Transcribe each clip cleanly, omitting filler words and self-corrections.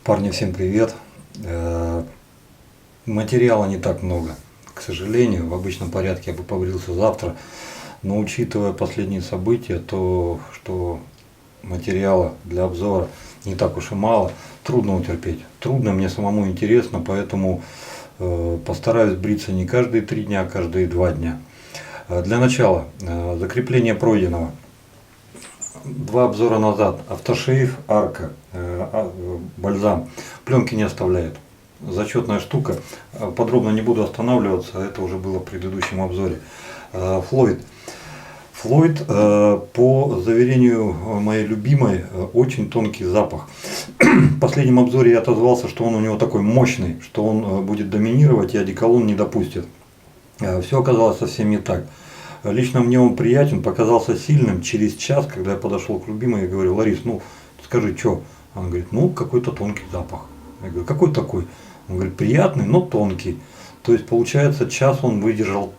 Парни, всем привет. Материала не так много, к сожалению. В обычном порядке я бы побрился завтра, но учитывая последние события, то, что материала для обзора не так уж и мало, трудно утерпеть. Трудно, мне самому интересно, поэтому постараюсь бриться не каждые 3 дня, а каждые 2 дня. Для начала, закрепление пройденного. 2 обзора назад. Автошейв, арка, бальзам. Пленки не оставляет. Зачетная штука. Подробно не буду останавливаться, это уже было в предыдущем обзоре. Флойд. Флойд, по заверению моей любимой, очень тонкий запах. В последнем обзоре я отозвался, что он у него такой мощный, что он будет доминировать и одеколон не допустит. Все оказалось совсем не так. Лично мне он приятен, показался сильным. Через час, когда я подошел к любимой, я говорю: Ларис, ну скажи, что? Она говорит: ну какой-то тонкий запах. Я говорю: какой такой? Он говорит: приятный, но тонкий. То есть получается, час он выдержал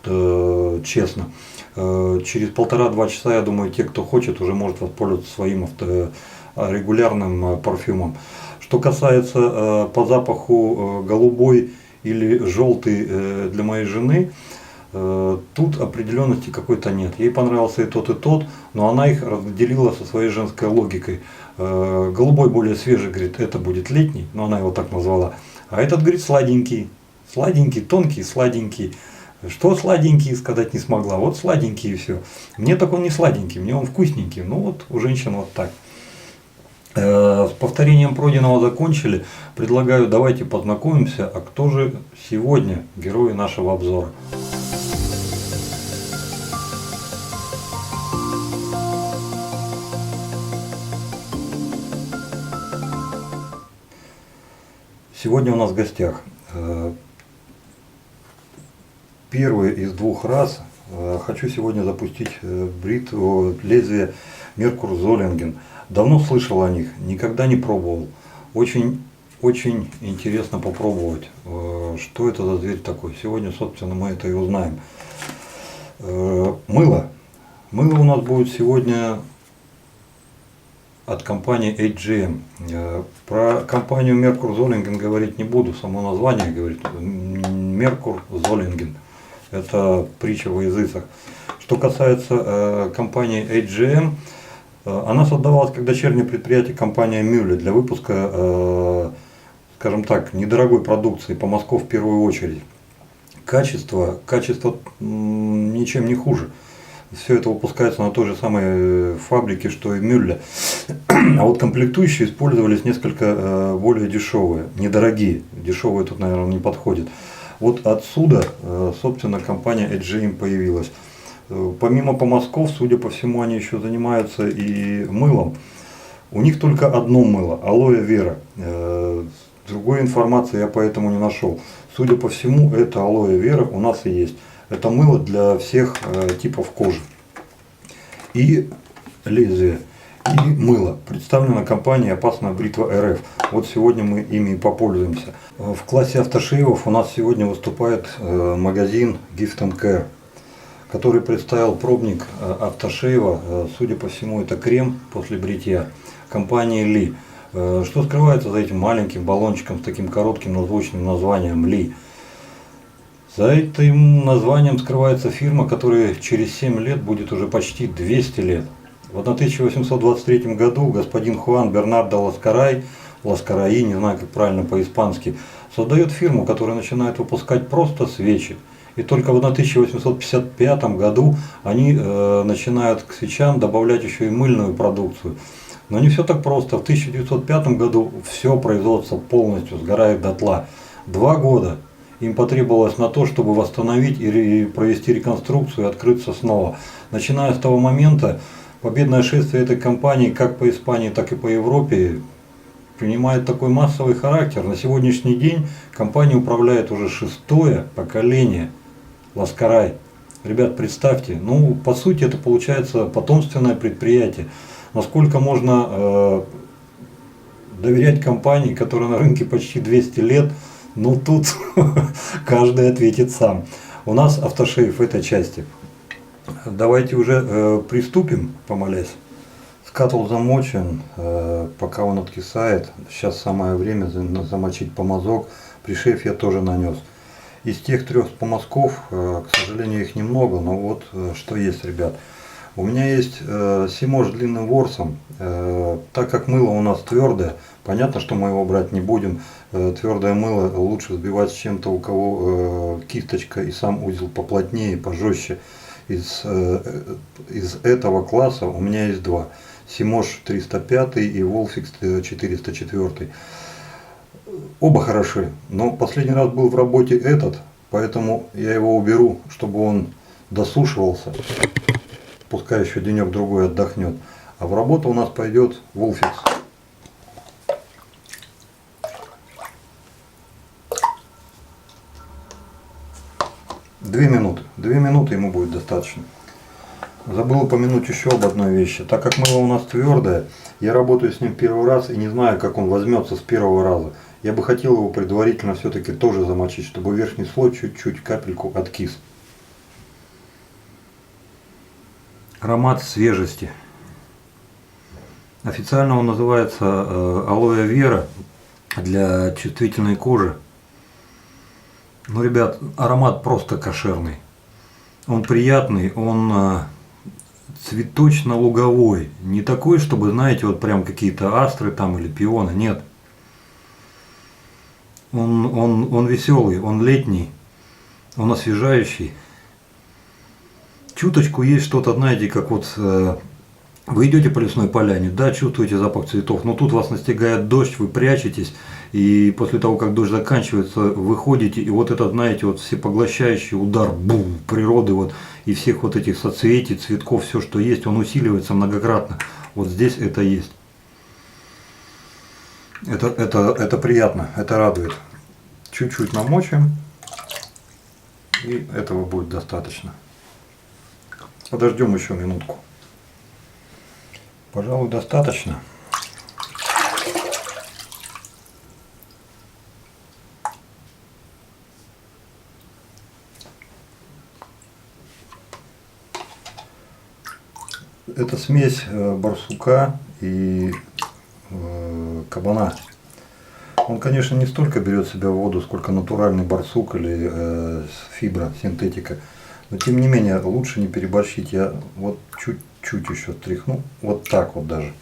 честно. Через 1,5-2 часа, я думаю, те, кто хочет, уже может воспользоваться своим регулярным парфюмом. Что касается по запаху голубой или желтый для моей жены, тут определенности какой-то нет. Ей понравился и тот, но она их разделила со своей женской логикой. Голубой более свежий, говорит, это будет летний, но она его так назвала. А этот, говорит, сладенький. Сладенький, тонкий, сладенький. Что сладенький, сказать не смогла. Вот сладенький и все. Мне так он не сладенький, мне он вкусненький. Ну вот у женщин вот так. С повторением пройденного закончили. Предлагаю, давайте познакомимся, а кто же сегодня герои нашего обзора. Сегодня у нас в гостях первый из 2 раз хочу сегодня запустить бритву лезвие Merkur Zollingen. Давно слышал о них, никогда не пробовал. Очень интересно попробовать, что это за зверь такой. Сегодня, собственно, мы это и узнаем. Мыло. Мыло у нас будет сегодня от компании HGM. Про компанию Merkur Zollingen говорить не буду, само название говорит Merkur Zollingen. Это притча во языцах. Что касается компании HGM, она создавалась как дочернее предприятие компании Mühle для выпуска, скажем так, недорогой продукции по Москве в первую очередь. Качество ничем не хуже. Все это выпускается на той же самой фабрике, что и Mühle. А вот комплектующие использовались несколько более дешевые, недорогие. Дешевые тут, наверное, не подходит. Вот отсюда, собственно, компания HGM появилась. Помимо помазков, судя по всему, они еще занимаются и мылом. У них только одно мыло, алоэ вера. Другой информации я поэтому не нашел. Судя по всему, это алоэ вера у нас и есть. Это мыло для всех типов кожи. И лезвие, и мыло. Представлена компанией «Опасная бритва РФ». Вот сегодня мы ими и попользуемся. В классе автошейвов у нас сегодня выступает магазин Gift & Care, который представил пробник автошейва. Судя по всему, это крем после бритья компании Ли. Что скрывается за этим маленьким баллончиком с таким коротким, но звучным названием Ли? За этим названием скрывается фирма, которая через 7 лет будет уже почти 200 лет. В 1823 году господин Хуан Бернардо Ласкараи, не знаю как правильно по-испански, создает фирму, которая начинает выпускать просто свечи. И только в 1855 году они начинают к свечам добавлять еще и мыльную продукцию. Но не все так просто. В 1905 году все производство полностью сгорает дотла. 2 года им потребовалось на то, чтобы восстановить и провести реконструкцию и открыться снова. Начиная с того момента, победное шествие этой компании как по Испании, так и по Европе принимает такой массовый характер. На сегодняшний день компания управляет уже 6-е поколение Ласкарай. Ребят, представьте, ну по сути это получается потомственное предприятие. Насколько можно доверять компании, которая на рынке почти 200 лет, ну тут каждый ответит сам. У нас автошейв в этой части. Давайте уже приступим, помолясь. С Катл замочен, пока он откисает. Сейчас самое время замочить помазок. Пришейф я тоже нанес. Из тех 3 помазков, к сожалению, их немного, но вот что есть, ребят. У меня есть Симош с длинным ворсом. Так как мыло у нас твердое, понятно, что мы его брать не будем. Твердое мыло лучше сбивать с чем-то, у кого кисточка и сам узел поплотнее, пожестче. Из этого класса у меня есть 2. Симош 305 и Волфикс 404. Оба хороши, но последний раз был в работе этот, поэтому я его уберу, чтобы он досушивался. Пускай еще денек-другой отдохнет. А в работу у нас пойдет Волфикс. Две минуты ему будет достаточно. Забыл упомянуть еще об одной вещи. Так как мыло у нас твердое, я работаю с ним первый раз и не знаю, как он возьмется с первого раза. Я бы хотел его предварительно все-таки тоже замочить, чтобы верхний слой чуть-чуть, капельку откис. Аромат свежести. Официально он называется алоэ вера для чувствительной кожи. Ну, ребят, аромат просто кошерный. Он приятный, он цветочно-луговой. Не такой, чтобы, знаете, вот прям какие-то астры там или пионы. Нет. Он веселый, он летний, он освежающий. Чуточку есть что-то, знаете, как вот вы идете по лесной поляне, да, чувствуете запах цветов, но тут вас настигает дождь, вы прячетесь, и после того, как дождь заканчивается, выходите, и вот этот, знаете, вот всепоглощающий удар, бум, природы, вот, и всех вот этих соцветий, цветков, все, что есть, он усиливается многократно. Вот здесь это есть. Это приятно, это радует. Чуть-чуть намочим, и этого будет достаточно. Подождем еще минутку. Пожалуй, достаточно. Это смесь барсука и кабана. Он, конечно, не столько берет в себя воду, сколько натуральный барсук или фибра, синтетика. Но тем не менее, лучше не переборщить. Я вот чуть-чуть еще стряхну, вот так вот даже.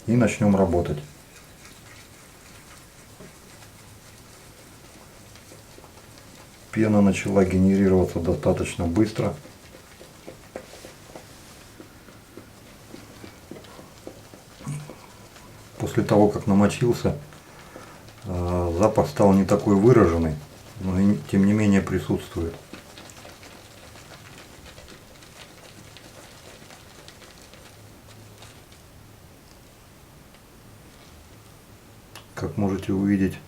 И начнем работать. Пена начала генерироваться достаточно быстро. После того, как намочился, запах стал не такой выраженный, но и тем не менее присутствует. Как можете увидеть,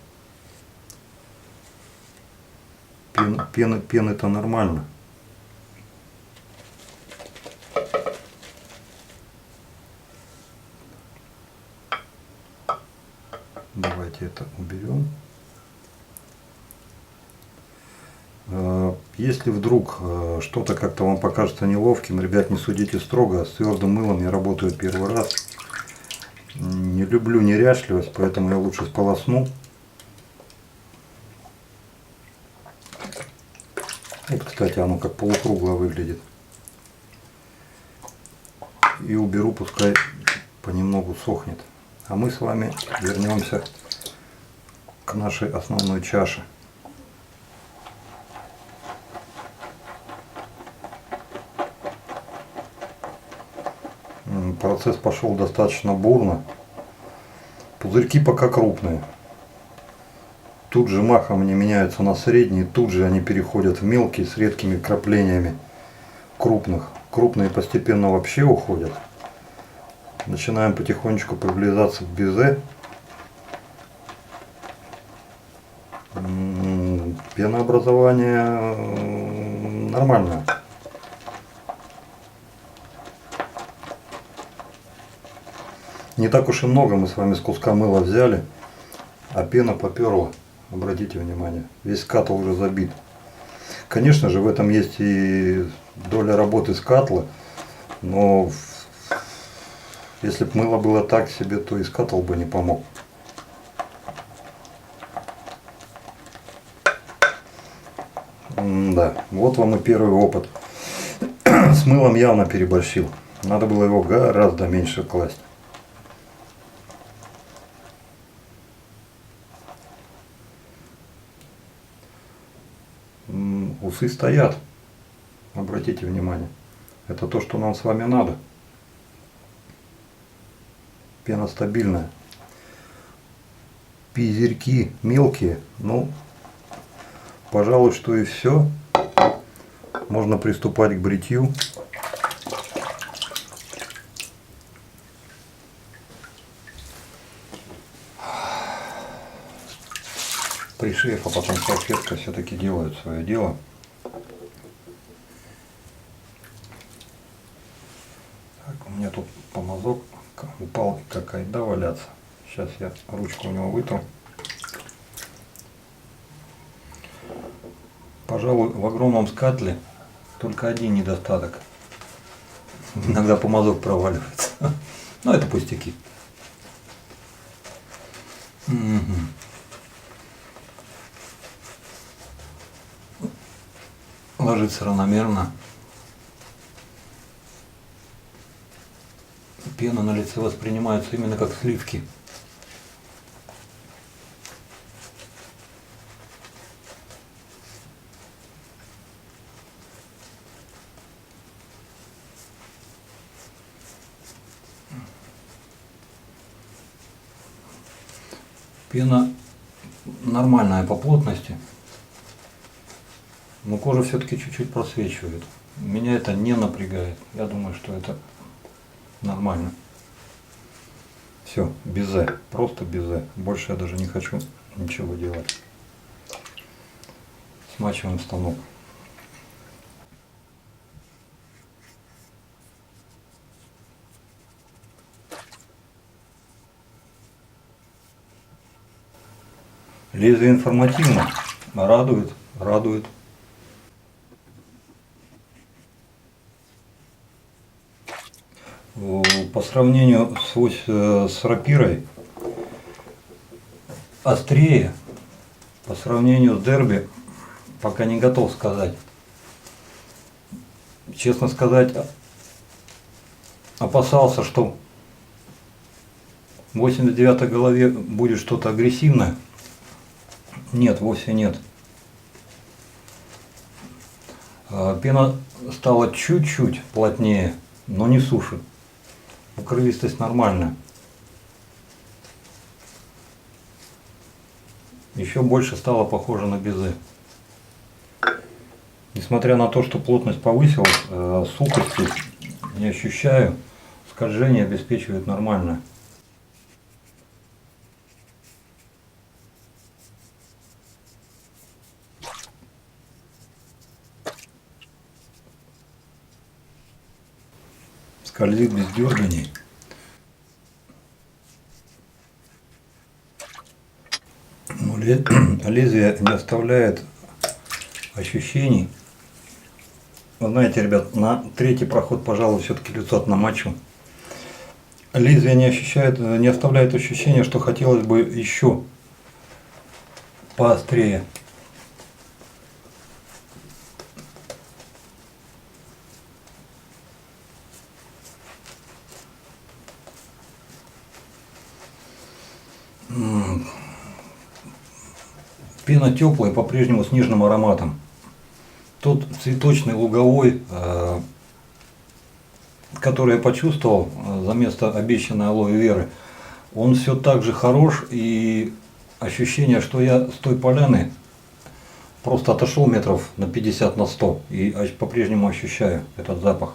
пены-то нормально. Давайте это уберем. Если вдруг что-то как-то вам покажется неловким, ребят, не судите строго. С твердым мылом я работаю первый раз. Не люблю неряшливость, поэтому я лучше сполосну. Вот, кстати, оно как полукруглое выглядит. И уберу, пускай понемногу сохнет. А мы с вами вернемся к нашей основной чаше. Процесс пошел достаточно бурно. Пузырьки пока крупные. Тут же махом они меняются на средние, тут же они переходят в мелкие с редкими краплениями крупных. Крупные постепенно вообще уходят. Начинаем потихонечку приближаться к безе. Пенообразование нормальное. Не так уж и много мы с вами с куска мыла взяли, а пена поперла. Обратите внимание, весь катл уже забит. Конечно же, в этом есть и доля работы с катла, но Если бы мыло было так себе, то и скатал бы не помог. Да, вот вам и первый опыт. С мылом явно переборщил. Надо было его гораздо меньше класть. Усы стоят. Обратите внимание. Это то, что нам с вами надо. Пена стабильная. Пизерьки мелкие. Ну, пожалуй, что и все. Можно приступать к бритью. Пришейф, а потом салфетка все-таки делают свое дело. Так, у меня тут помазок упал, как айда валяться. Сейчас я ручку у него вытру. Пожалуй, в огромном скатле только один недостаток. Иногда помазок проваливается. Но это пустяки. Ложится равномерно. Пена на лице воспринимается именно как сливки. Пена нормальная по плотности, но кожа все-таки чуть-чуть просвечивает. Меня это не напрягает. Я думаю, что это нормально. Все, безе, просто безе. Больше я даже не хочу ничего делать. Смачиваем станок. Лезвие информативно, радует, радует. По сравнению с рапирой острее, по сравнению с дерби, пока не готов сказать. Честно сказать, опасался, что в 89-й голове будет что-то агрессивное. Нет, вовсе нет. Пена стала чуть-чуть плотнее, но не сушит. Укрывистость нормальная. Еще больше стало похоже на безе. Несмотря на то, что плотность повысилась, сухости не ощущаю. Скольжение обеспечивает нормально. Скользит без дерганий. Но лезвие не оставляет ощущений. Вы знаете, ребят, на третий проход, пожалуй, все-таки лицо намочу. Лезвие не оставляет ощущения, что хотелось бы еще поострее. Пена теплая, по-прежнему с нежным ароматом. Тот цветочный луговой, который я почувствовал за место обещанной алоэ веры, он все так же хорош, и ощущение, что я с той поляны просто отошел метров на 50 на 100 и по-прежнему ощущаю этот запах.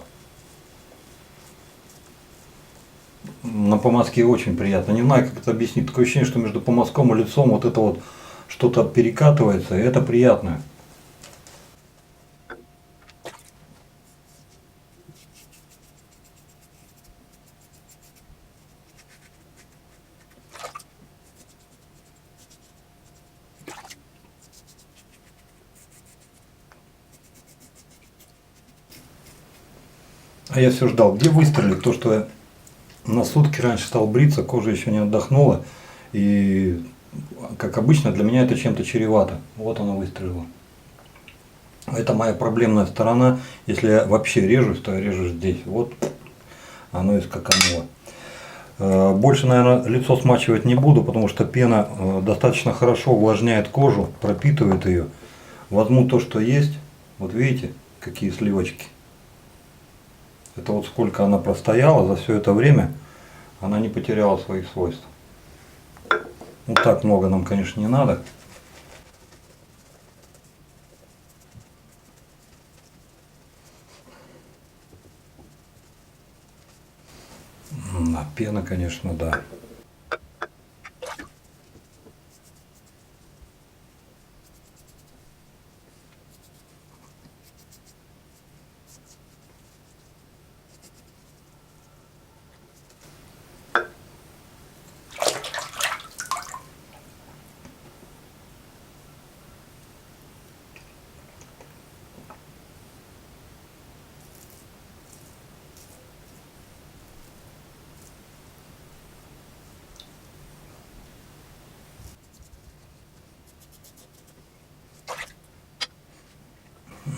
На помазке очень приятно. Не знаю, как это объяснить. Такое ощущение, что между помазком и лицом вот это вот что-то перекатывается, и это приятно. А я все ждал, где выстрелит то, что я на сутки раньше стал бриться, кожа еще не отдохнула. И, как обычно, для меня это чем-то чревато. Вот она выстрелила. Это моя проблемная сторона. Если я вообще режусь, то я режу здесь. Вот оно и скакануло. Больше, наверное, лицо смачивать не буду, потому что пена достаточно хорошо увлажняет кожу, пропитывает ее. Возьму то, что есть. Вот видите, какие сливочки. Это вот сколько она простояла за все это время, она не потеряла своих свойств. Ну так много нам, конечно, не надо. А пена, конечно, да.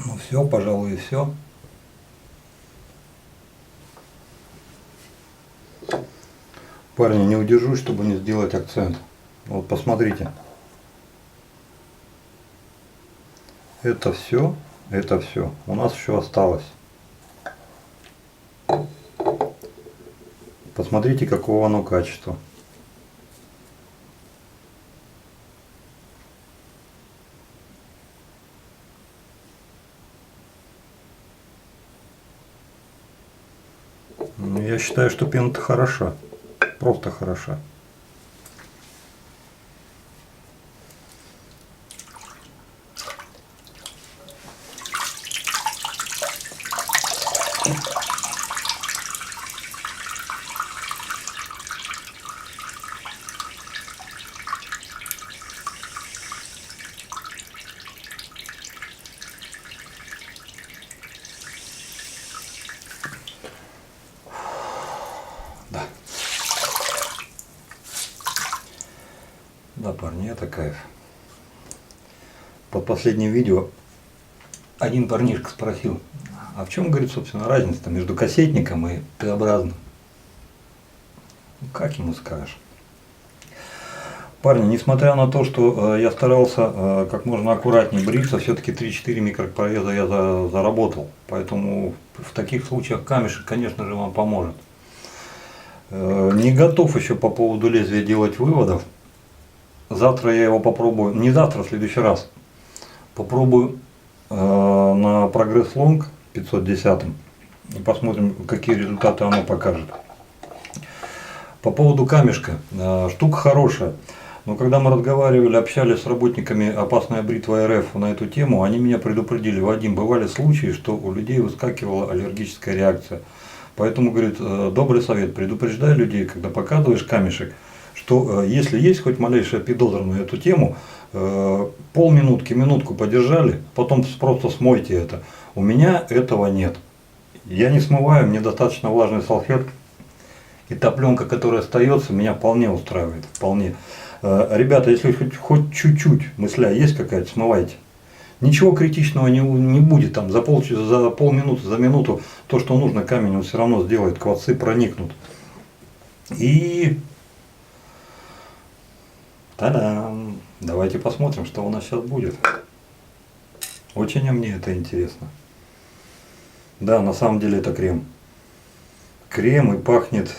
Ну все, пожалуй, и все. Парни, не удержусь, чтобы не сделать акцент. Вот посмотрите. Это все. У нас еще осталось. Посмотрите, какого оно качества. Я считаю, что пена-то хороша. Просто хороша. Да, парни, это кайф. Под последним видео один парнишка спросил, а в чем, говорит, собственно, разница между кассетником и Т-образным? Ну, как ему скажешь? Парни, несмотря на то, что я старался как можно аккуратнее бриться, все-таки 3-4 микропрореза я заработал. Поэтому в таких случаях камешек, конечно же, вам поможет. Не готов еще по поводу лезвия делать выводов. Завтра я его попробую, не завтра, в следующий раз. Попробую на Progress Long 510 и посмотрим, какие результаты оно покажет. По поводу камешка, штука хорошая, но когда мы разговаривали, общались с работниками «Опасная бритва РФ» на эту тему, они меня предупредили: Вадим, бывали случаи, что у людей выскакивала аллергическая реакция. Поэтому, говорит, добрый совет: предупреждай людей, когда показываешь камешек, что если есть хоть малейшая подозра на эту тему, полминутки, минутку подержали, потом просто смойте это. У меня этого нет. Я не смываю, мне достаточно влажной салфетки. И та пленка, которая остается, меня вполне устраивает. Вполне. Ребята, если хоть чуть-чуть мысля есть какая-то, смывайте. Ничего критичного не будет. Там за полминуты, за минуту то, что нужно, камень он все равно сделает, кварцы проникнут. И та-дам! Давайте посмотрим, что у нас сейчас будет. Очень мне это интересно. Да, на самом деле это крем. Крем и пахнет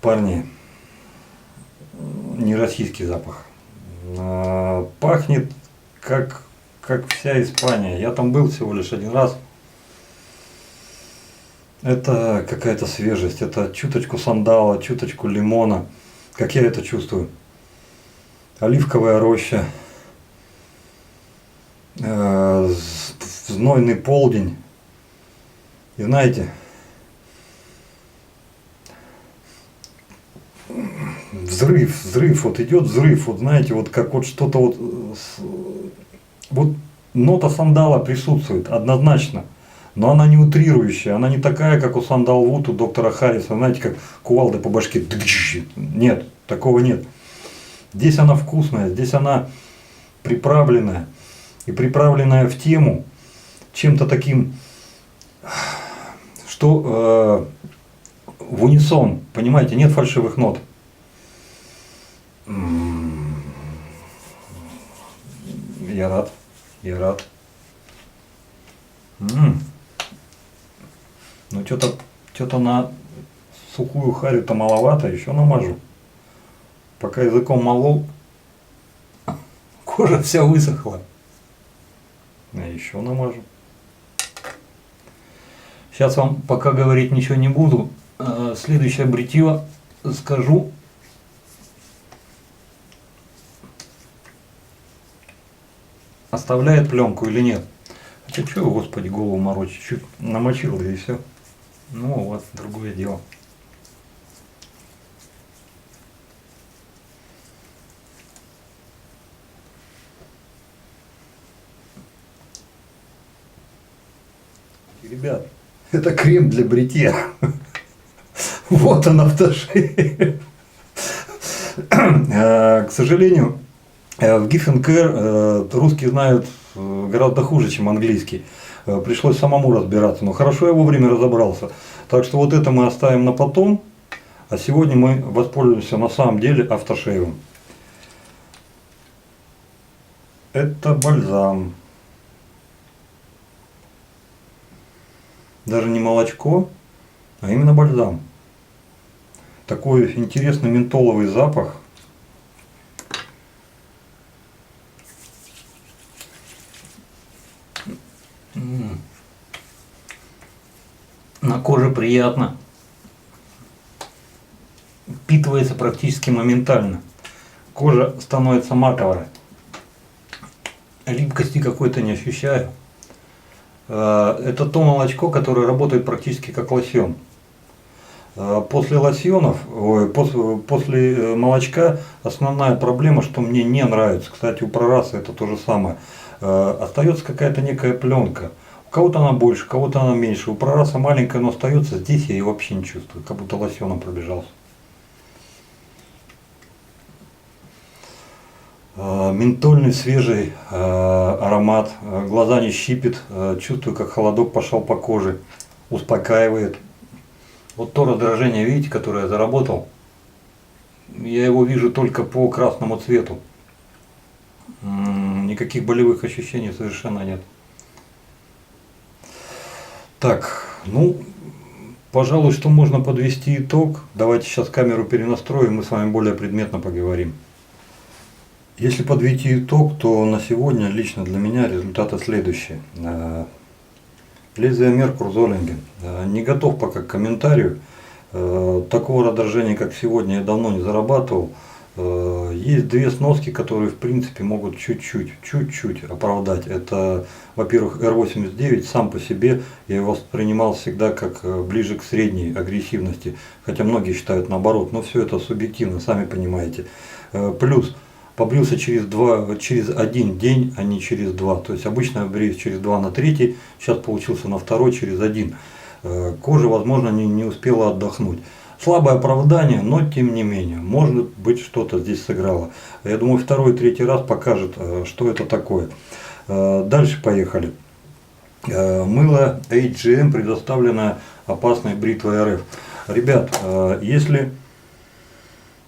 парни, не российский запах. Пахнет как вся Испания. Я там был всего лишь один раз. Это какая-то свежесть, это чуточку сандала, чуточку лимона. Как я это чувствую. Оливковая роща. Знойный полдень. И знаете, взрыв, вот идет взрыв, вот знаете, вот как вот что-то вот нота сандала присутствует однозначно. Но она не утрирующая, она не такая, как у Сандалвуд, у доктора Харриса, знаете, как кувалда по башке. Нет, такого нет. Здесь она вкусная, здесь она приправленная. И приправленная в тему чем-то таким, что в унисон, понимаете, нет фальшивых нот. Я рад, я рад. Ну что-то на сухую харю-то маловато, еще намажу. Пока языком молол, кожа вся высохла. А еще намажу. Сейчас вам пока говорить ничего не буду. Следующее бритье скажу. Оставляет пленку или нет. Хотя что, господи, голову морочить, чуть намочил, да и все. Ну вот, другое дело. Ребят, это крем для бритья. Вот он, автошейв. К сожалению, в Giffen Care русские знают гораздо хуже, чем английский. Пришлось самому разбираться, но хорошо я вовремя разобрался. Так что вот это мы оставим на потом, а сегодня мы воспользуемся на самом деле автошейвом. Это бальзам. Даже не молочко, а именно бальзам. Такой интересный ментоловый запах. На коже приятно. Впитывается практически моментально. Кожа становится матовой. Липкости какой-то не ощущаю. Это то молочко, которое работает практически как лосьон. После лосьонов, после молочка основная проблема, что мне не нравится. Кстати, у прораса это то же самое. Остается какая-то некая пленка. У кого-то она больше, у кого-то она меньше. У прораса маленькая, но остается. Здесь я ее вообще не чувствую, как будто лосьоном пробежался. Ментольный свежий аромат, глаза не щипит, чувствую, как холодок пошел по коже, успокаивает. Вот то раздражение, видите, которое я заработал, я его вижу только по красному цвету. Никаких болевых ощущений совершенно нет. Так, ну, пожалуй, что можно подвести итог. Давайте сейчас камеру перенастроим, мы с вами более предметно поговорим. Если подвести итог, то на сегодня лично для меня результаты следующие. Лезвие Merkur Zollingen. Не готов пока к комментарию. Такого раздражения, как сегодня, я давно не зарабатывал. Есть две сноски, которые в принципе могут чуть-чуть оправдать. Это, во-первых, R89 сам по себе я его воспринимал всегда как ближе к средней агрессивности. Хотя многие считают наоборот, но все это субъективно, сами понимаете. Плюс побрился через один день, а не через два. То есть обычно я бреюсь через 2 на 3, сейчас получился на 2 через 1. Кожа, возможно, не успела отдохнуть. Слабое оправдание, но тем не менее, может быть, что-то здесь сыграло. Я думаю, 2-3 раз покажет, что это такое. Дальше поехали. Мыло HGM, предоставленное опасной бритвой РФ. Ребят, если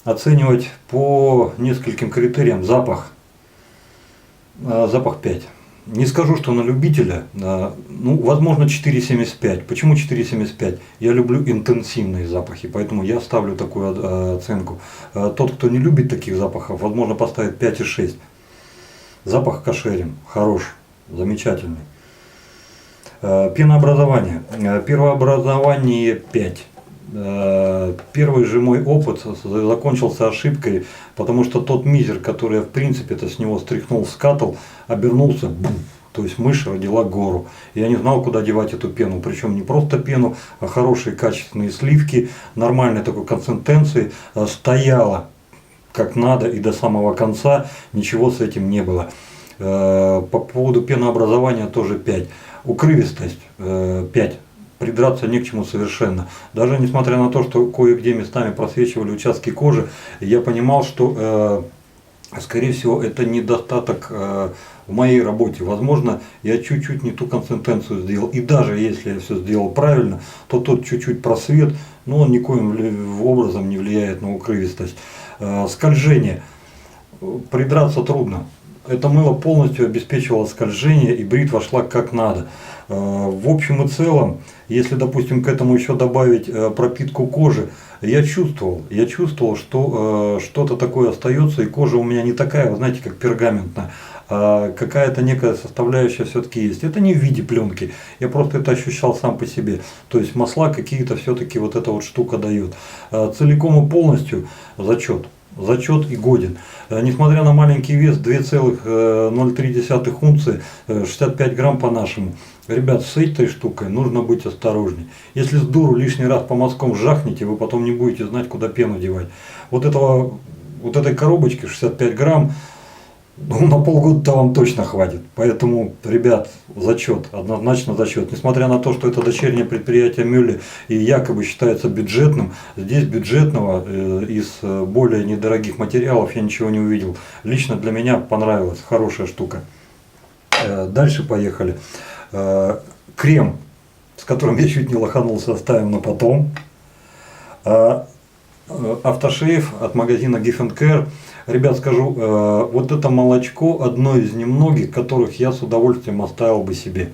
оценивать по нескольким критериям, запах 5. Не скажу, что на любителя, ну, возможно, 4,75. Почему 4,75? Я люблю интенсивные запахи, поэтому я ставлю такую оценку. Тот, кто не любит таких запахов, возможно, поставит 5,6. Запах кошерен, хорош, замечательный. Пенообразование. Первообразование 5. Первый же мой опыт закончился ошибкой, потому что тот мизер, который я в принципе-то с него стряхнул, скатал, обернулся, то есть мышь родила гору. Я не знал, куда девать эту пену, причем не просто пену, а хорошие качественные сливки, нормальной такой консистенции, стояла как надо и до самого конца, ничего с этим не было. По поводу пенообразования тоже 5. Укрывистость 5. Придраться не к чему совершенно. Даже несмотря на то, что кое-где местами просвечивали участки кожи, я понимал, что скорее всего это недостаток в моей работе. Возможно, я чуть-чуть не ту консистенцию сделал. И даже если я все сделал правильно, то тот чуть-чуть просвет, но он никоим образом не влияет на укрывистость. Скольжение. Придраться трудно. Это мыло полностью обеспечивало скольжение, и бритва шла как надо. В общем и целом, если, допустим, к этому еще добавить пропитку кожи, я чувствовал, что что-то такое остается, и кожа у меня не такая, вы знаете, как пергаментная, а какая-то некая составляющая все-таки есть. Это не в виде пленки, я просто это ощущал сам по себе. То есть масла какие-то все-таки вот эта вот штука дает. Целиком и полностью зачет и годен. Несмотря на маленький вес 2,03 унции, 65 грамм по-нашему. Ребят, с этой штукой нужно быть осторожней. Если с дуру лишний раз по мазкам жахнете, вы потом не будете знать, куда пену девать. Вот этой коробочки 65 грамм, ну, на полгода-то вам точно хватит. Поэтому, ребят, зачет, однозначно зачет. Несмотря на то, что это дочернее предприятие Мюлле и якобы считается бюджетным, здесь бюджетного из более недорогих материалов я ничего не увидел. Лично для меня понравилась, хорошая штука. Дальше поехали. Крем, с которым я чуть не лоханулся, оставим на потом. Автошейв от магазина Gift & Care. Ребят, скажу, вот это молочко одно из немногих, которых я с удовольствием оставил бы себе.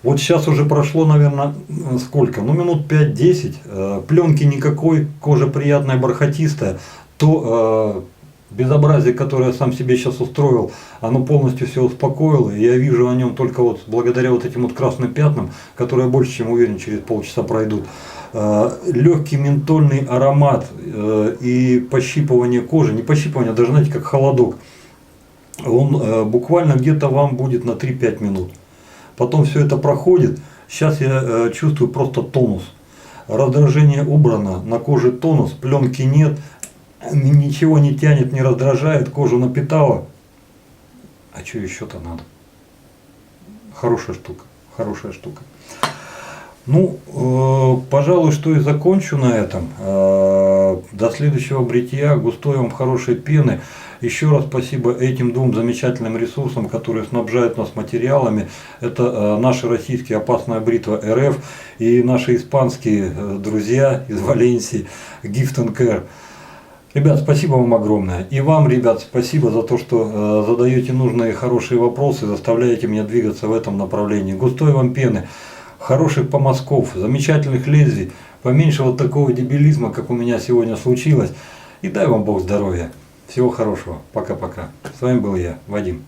Вот сейчас уже прошло, наверное, сколько? Ну, минут 5-10. Пленки никакой, кожа приятная, бархатистая. То безобразие, которое я сам себе сейчас устроил, оно полностью все успокоило. И я вижу о нем только вот благодаря вот этим вот красным пятнам, которые, я больше чем уверен, через полчаса пройдут. Легкий ментольный аромат и пощипывание кожи, не пощипывание, даже знаете, как холодок. Он буквально где-то вам будет на 3-5 минут. Потом все это проходит. Сейчас я чувствую просто тонус. Раздражение убрано, на коже тонус, пленки нет, ничего не тянет, не раздражает, кожу напитала. А что еще-то надо? Хорошая штука, хорошая штука. Ну, пожалуй, что и закончу на этом. До следующего бритья. Густой вам хорошей пены. Еще раз спасибо этим двум замечательным ресурсам, которые снабжают нас материалами. Это наши российские опасная бритва РФ и наши испанские друзья из Валенсии Gift & Care. Ребят, спасибо вам огромное. И вам, ребят, спасибо за то, что задаете нужные хорошие вопросы, заставляете меня двигаться в этом направлении. Густой вам пены, хороших помазков, замечательных лезвий, поменьше вот такого дебилизма, как у меня сегодня случилось. И дай вам Бог здоровья. Всего хорошего. Пока-пока. С вами был я, Вадим.